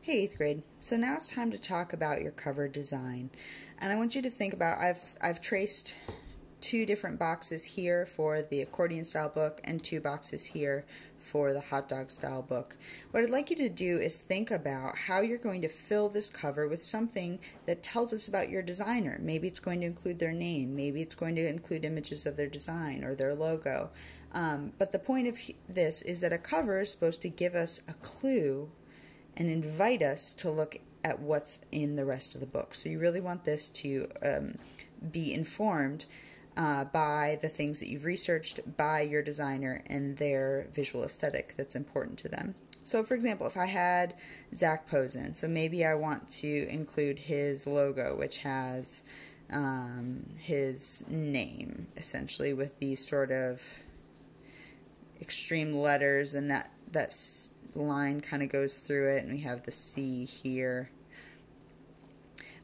Hey, 8th grade. So now it's time to talk about your cover design. And I want you to think about, I've traced two different boxes here for the accordion style book and two boxes here for the hot dog style book. What I'd like you to do is think about how you're going to fill this cover with something that tells us about your designer. Maybe it's going to include their name, maybe it's going to include images of their design or their logo. But the point of this is that a cover is supposed to give us a clue and invite us to look at what's in the rest of the book. So you really want this to be informed by the things that you've researched, by your designer, and their visual aesthetic that's important to them. So for example, if I had Zac Posen, so maybe I want to include his logo, which has his name, essentially, with these sort of extreme letters, and that line kind of goes through it, and we have the C here.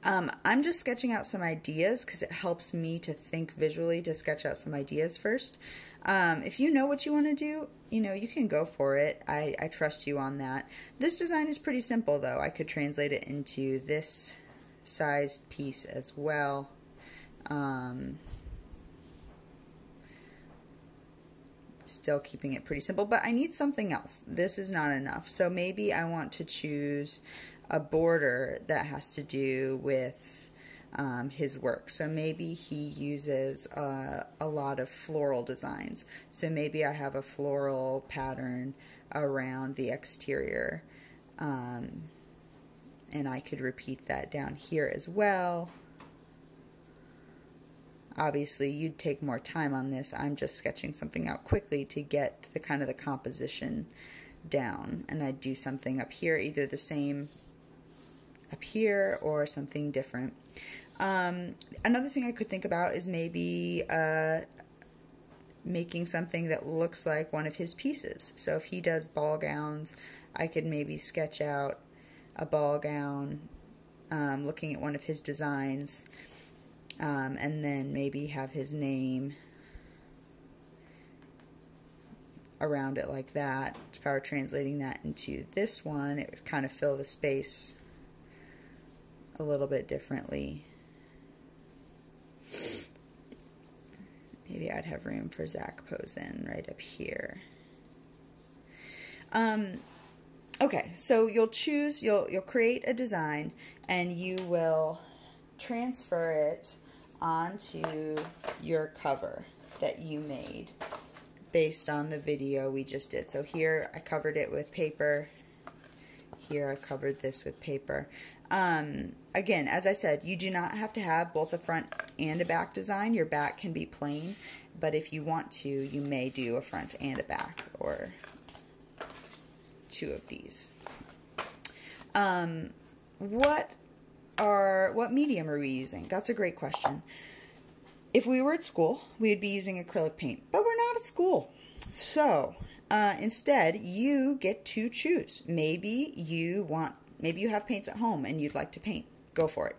I'm just sketching out some ideas because it helps me to think visually, to sketch out some ideas first. If you know what you want to do, you can go for it. I trust you on that. This design is pretty simple though. I could translate it into this size piece as well. Still keeping it pretty simple, but I need something else. This is not enough. So maybe I want to choose a border that has to do with his work. So maybe he uses a lot of floral designs. So maybe I have a floral pattern around the exterior. And I could repeat that down here as well. Obviously, you'd take more time on this. I'm just sketching something out quickly to get the kind of the composition down. And I'd do something up here, either the same up here or something different. Another thing I could think about is maybe making something that looks like one of his pieces. So if he does ball gowns, I could maybe sketch out a ball gown looking at one of his designs. And then maybe have his name around it like that. If I were translating that into this one, it would kind of fill the space a little bit differently. Maybe I'd have room for Zac Posen right up here. Okay, so you'll create a design and you will transfer it onto your cover that you made based on the video we just did. So here I covered it with paper. Here I covered this with paper. Again, as I said, you do not have to have both a front and a back design. Your back can be plain, but if you want to, you may do a front and a back, or two of these. What medium are we using? That's a great question. If we were at school, we'd be using acrylic paint, but we're not at school. So instead, you get to choose. Maybe you have paints at home and you'd like to paint. Go for it.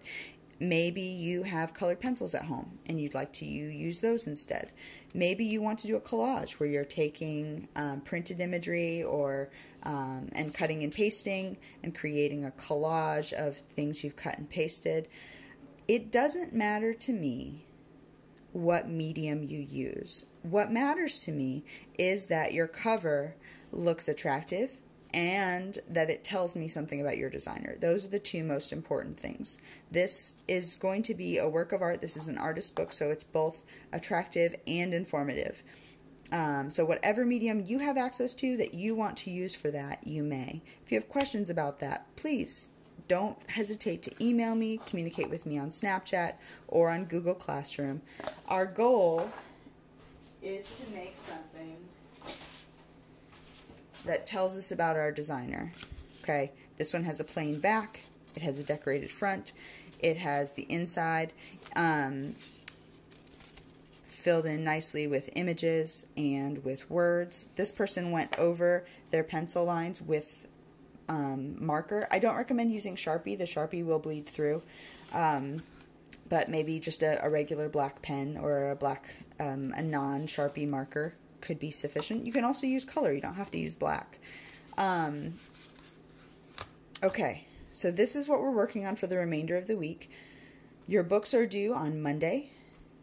Maybe you have colored pencils at home and you'd like to use those instead. Maybe you want to do a collage where you're taking printed imagery or and cutting and pasting and creating a collage of things you've cut and pasted. It doesn't matter to me what medium you use. What matters to me is that your cover looks attractive and that it tells me something about your designer. Those are the two most important things. This is going to be a work of art. This is an artist book, so it's both attractive and informative. So whatever medium you have access to that you want to use for that, you may. If you have questions about that, please don't hesitate to email me, communicate with me on Snapchat or on Google Classroom. Our goal is to make something that tells us about our designer. Okay, this one has a plain back, it has a decorated front, it has the inside filled in nicely with images and with words. This person went over their pencil lines with marker. I don't recommend using Sharpie. The Sharpie will bleed through. But maybe just a regular black pen or a non-Sharpie marker could be sufficient. You can also use color. You don't have to use black. Okay, so this is what we're working on for the remainder of the week. Your books are due on Monday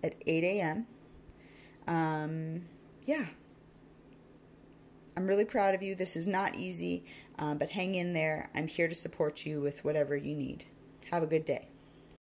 at 8 a.m. Yeah. I'm really proud of you. This is not easy, but hang in there. I'm here to support you with whatever you need. Have a good day.